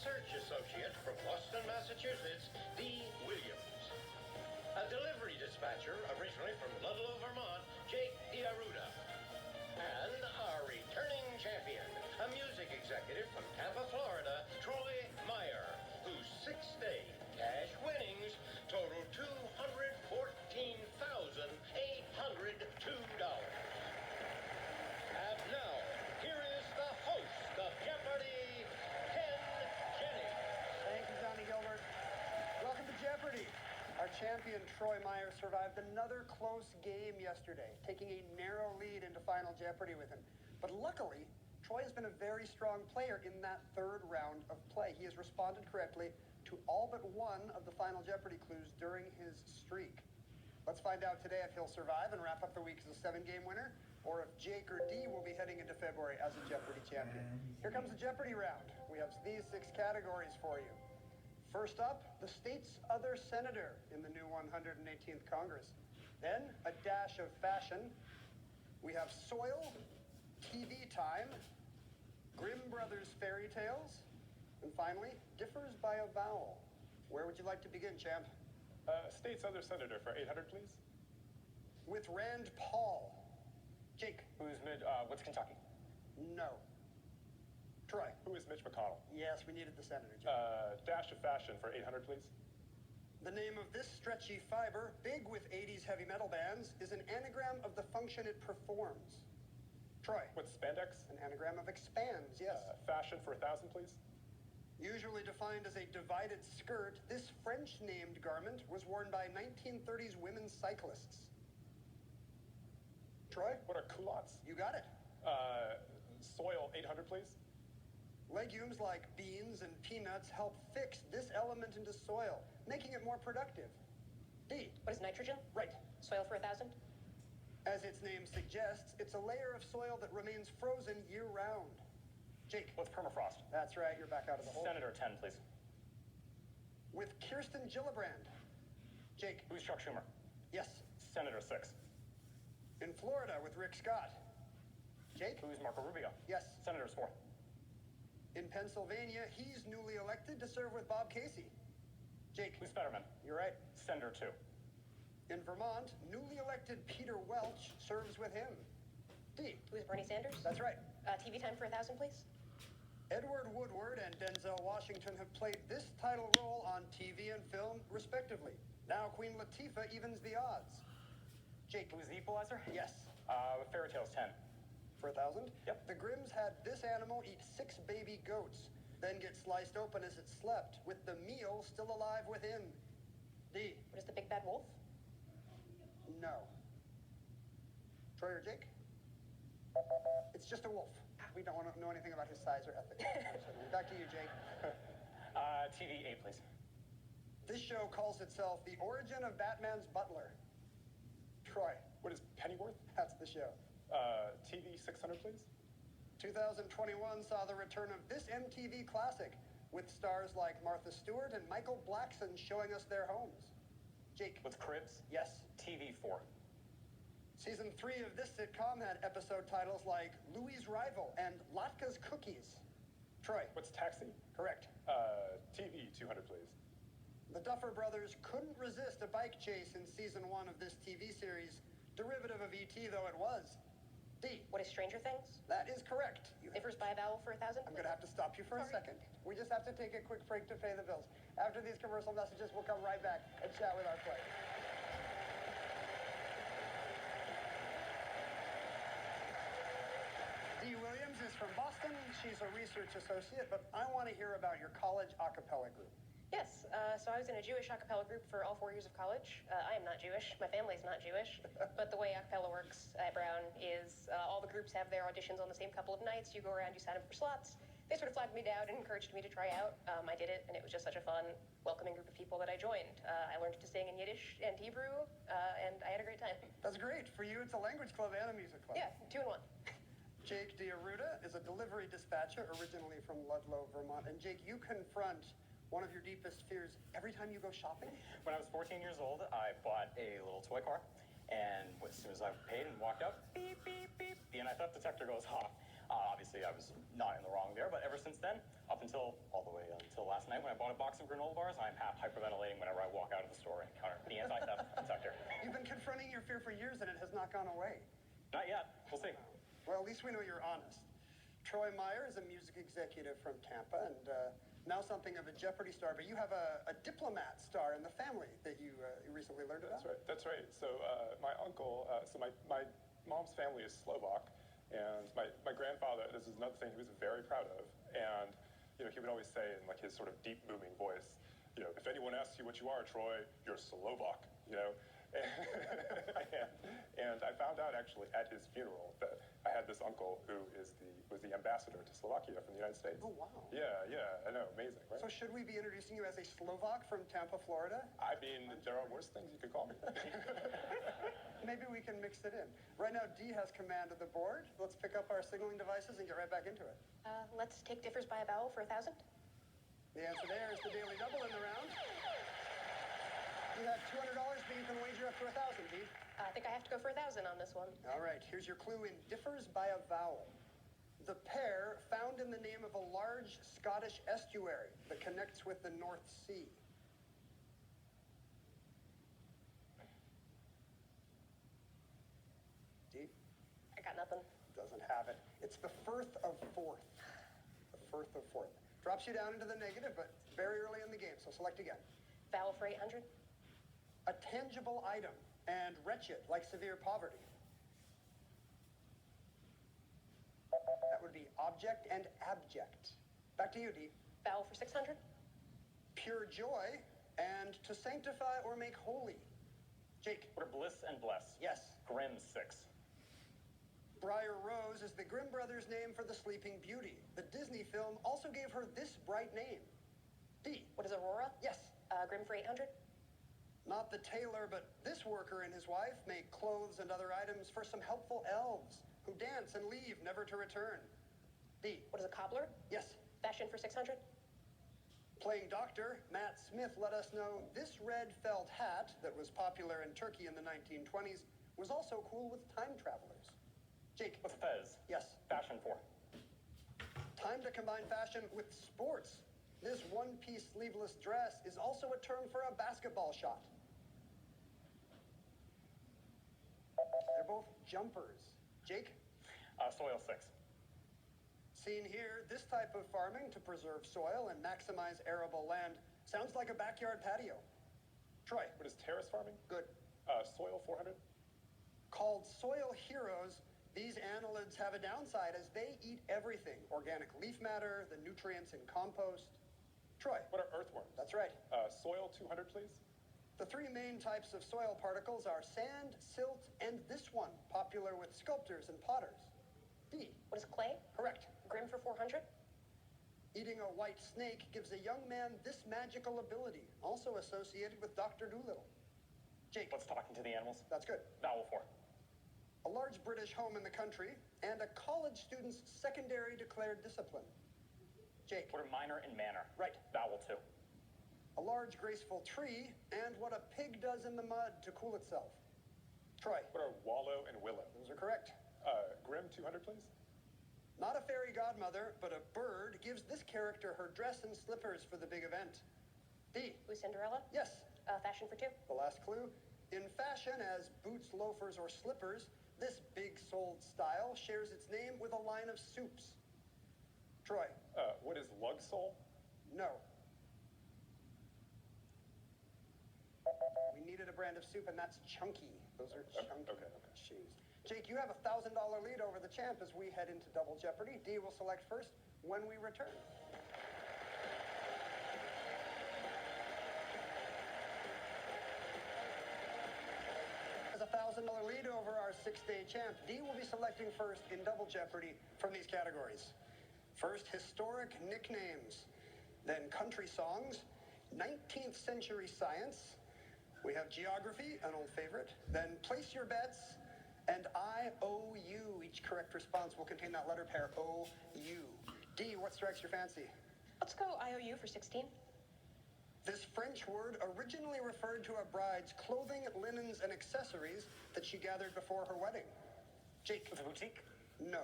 research associate from Boston, Massachusetts, D. Williams. A delivery dispatcher, originally from Ludlow, Vermont, Jake D'Arruda. And our returning champion, a music executive from Tampa, Florida, Troy Meyer, whose six-day cash winnings total $214,802. And now, here is the host of Jeopardy, Ken Jennings. Thank you, Johnny Gilbert. Welcome to Jeopardy! Our champion, Troy Meyer, survived another close game yesterday, taking a narrow lead into Final Jeopardy with him. But luckily, Troy has been a very strong player in that third round of play. He has responded correctly to all but one of the Final Jeopardy clues during his streak. Let's find out today if he'll survive and wrap up the week as a 7-game winner, or if Jake or D will be heading into February as a Jeopardy champion. Here comes the Jeopardy round. We have these 6 categories for you. First up, the state's other senator in the new 118th Congress. Then, a dash of fashion. We have soil, TV time, Grimm Brothers fairy tales, and finally, differs by a vowel. Where would you like to begin, champ? State's other senator for 800, please. With Rand Paul. Jake. What's Kentucky? No. Troy. Who is Mitch McConnell? Yes, we needed the senator. Dash of fashion for 800, please. The name of this stretchy fiber, big with 80s heavy metal bands, is an anagram of the function it performs. Troy. What's spandex? An anagram of expands, yes. Fashion for 1,000, please. Usually defined as a divided skirt, this French-named garment was worn by 1930s women cyclists. Troy? What are culottes? You got it. Soil 800, please. Legumes like beans and peanuts help fix this element into soil, making it more productive. D. What is nitrogen? Right. Soil for 1,000? As its name suggests, it's a layer of soil that remains frozen year-round. Jake. What's permafrost? That's right, you're back out of the hole. Senator 10, please. With Kirsten Gillibrand. Jake. Who's Chuck Schumer? Yes. Senator 6. In Florida with Rick Scott. Jake. Who's Marco Rubio? Yes. Senator's 4. In Pennsylvania, he's newly elected to serve with Bob Casey. Jake. Who's Fetterman? You're right. Senator 2. In Vermont, newly elected Peter Welch serves with him. D. Who is Bernie Sanders? That's right. TV time for 1,000, please. Edward Woodward and Denzel Washington have played this title role on TV and film, respectively. Now Queen Latifah evens the odds. Jake. Who's the equalizer? Yes. Fairy Tales 10. For 1,000? Yep. The Grimms had this animal eat 6 baby goats, then get sliced open as it slept, with the meal still alive within. D. What is the big bad wolf? No. Troy or Jake? It's just a wolf. We don't want to know anything about his size or ethics. Back to you, Jake. TV 8, please. This show calls itself The Origin of Batman's Butler. Troy. What is Pennyworth? That's the show. TV 600, please. 2021 saw the return of this MTV classic, with stars like Martha Stewart and Michael Blackson showing us their homes. Jake. What's Cribs? Yes. TV 4. Season 3 of this sitcom had episode titles like Louie's Rival and Latka's Cookies. Troy. What's Taxi? Correct. TV 200, please. The Duffer Brothers couldn't resist a bike chase in season 1 of this TV series, derivative of E.T. though it was. D. What is Stranger Things? That is correct. Differs by a vowel for 1,000? I'm going to have to stop you for a second. We just have to take a quick break to pay the bills. After these commercial messages, we'll come right back and chat with our players. Dee Williams is from Boston. She's a research associate, but I want to hear about your college a cappella group. Yes. So I was in a Jewish a cappella group for all 4 years of college. I am not Jewish. My family's not Jewish. But the way a cappella works at Brown is all the groups have their auditions on the same couple of nights. You go around, you sign up for slots. They sort of flagged me down and encouraged me to try out. I did it, and it was just such a fun, welcoming group of people that I joined. I learned to sing in Yiddish and Hebrew, and I had a great time. That's great. For you, it's a language club and a music club. Yeah, 2 in 1. Jake D'Arruda is a delivery dispatcher originally from Ludlow, Vermont. And Jake, you confront one of your deepest fears every time you go shopping? When I was 14 years old, I bought a little toy car, and as soon as I paid and walked up, beep, beep, beep, the anti-theft detector goes off. Obviously, I was not in the wrong there, but ever since then, up until all the way until last night when I bought a box of granola bars, I'm half hyperventilating whenever I walk out of the store and encounter the anti-theft detector. You've been confronting your fear for years and it has not gone away. Not yet. We'll see. Well, at least we know you're honest. Troy Meyer is a music executive from Tampa and now something of a Jeopardy star, but you have a diplomat star in the family that you recently learned about. That's right. So my uncle, my mom's family is Slovak, and my grandfather, this is another thing he was very proud of, and he would always say in like his sort of deep booming voice, if anyone asks you what you are, Troy, you're Slovak, And I found out actually at his funeral that I had this uncle who was the ambassador to Slovakia from the United States. Oh, wow. Yeah, I know, amazing, right? So should we be introducing you as a Slovak from Tampa, Florida? I mean, there are worse things you could call me. Maybe we can mix it in. Right now, Dee has command of the board. Let's pick up our signaling devices and get right back into it. Let's take differs by a vowel for 1,000. The answer there is the daily double in the round. You have $200, but you can wager up to 1,000, Dee. I think I have to go for 1,000 on this one. All right, here's your clue in differs by a vowel. The pair found in the name of a large Scottish estuary that connects with the North Sea. Dee? I got nothing. Doesn't have it. It's the Firth of Forth. The Firth of Forth. Drops you down into the negative, but very early in the game, so select again. Vowel for 800. A tangible item, and wretched, like severe poverty. That would be object and abject. Back to you, Dee. Vowel for 600. Pure joy, and to sanctify or make holy. Jake. What are bliss and bless? Yes. Grimm 6. Briar Rose is the Grimm brothers' name for the Sleeping Beauty. The Disney film also gave her this bright name. Dee. What is Aurora? Yes. Grimm for 800. Not the tailor, but this worker and his wife make clothes and other items for some helpful elves who dance and leave, never to return. Dee. What is a cobbler? Yes. Fashion for 600. Playing doctor, Matt Smith let us know this red felt hat that was popular in Turkey in the 1920s was also cool with time travelers. Jake. What's a fez? Yes. Fashion 4. Time to combine fashion with sports. This one-piece sleeveless dress is also a term for a basketball shot. They're both jumpers. Jake? Soil 6. Seen here, this type of farming to preserve soil and maximize arable land sounds like a backyard patio. Troy? What is terrace farming? Good. Soil 400? Called soil heroes, these annelids have a downside as they eat everything. Organic leaf matter, the nutrients in compost. Troy? What are earthworms? That's right. Soil 200, please? The three main types of soil particles are sand, silt, and this one, popular with sculptors and potters. Dee. What is clay? Correct. Grimm for 400. Eating a white snake gives a young man this magical ability, also associated with Dr. Dolittle. Jake. What's talking to the animals? That's good. Vowel 4. A large British home in the country, and a college student's secondary declared discipline. Jake. What are minor and manner? Right. Vowel 2. A large graceful tree, and what a pig does in the mud to cool itself. Troy. What are wallow and willow? Those are correct. Grimm 200, please? Not a fairy godmother, but a bird gives this character her dress and slippers for the big event. Dee. Who's Cinderella? Yes. Fashion for 2. The last clue. In fashion, as boots, loafers, or slippers, this big-soled style shares its name with a line of soups. Troy. What is lug sole? No. We needed a brand of soup, and that's chunky. Those are chunky. Okay. Jeez. Jake, you have a $1,000 lead over the champ as we head into Double Jeopardy. Dee will select first when we return. As a $1,000 lead over our 6-day champ, Dee will be selecting first in Double Jeopardy from these categories. First, historic nicknames, then country songs, 19th century science. We have geography, an old favorite, then place your bets, and IOU. Each correct response will contain that letter pair, O-U. Dee, what strikes your fancy? Let's go IOU for 16. This French word originally referred to a bride's clothing, linens, and accessories that she gathered before her wedding. Jake. The boutique? No.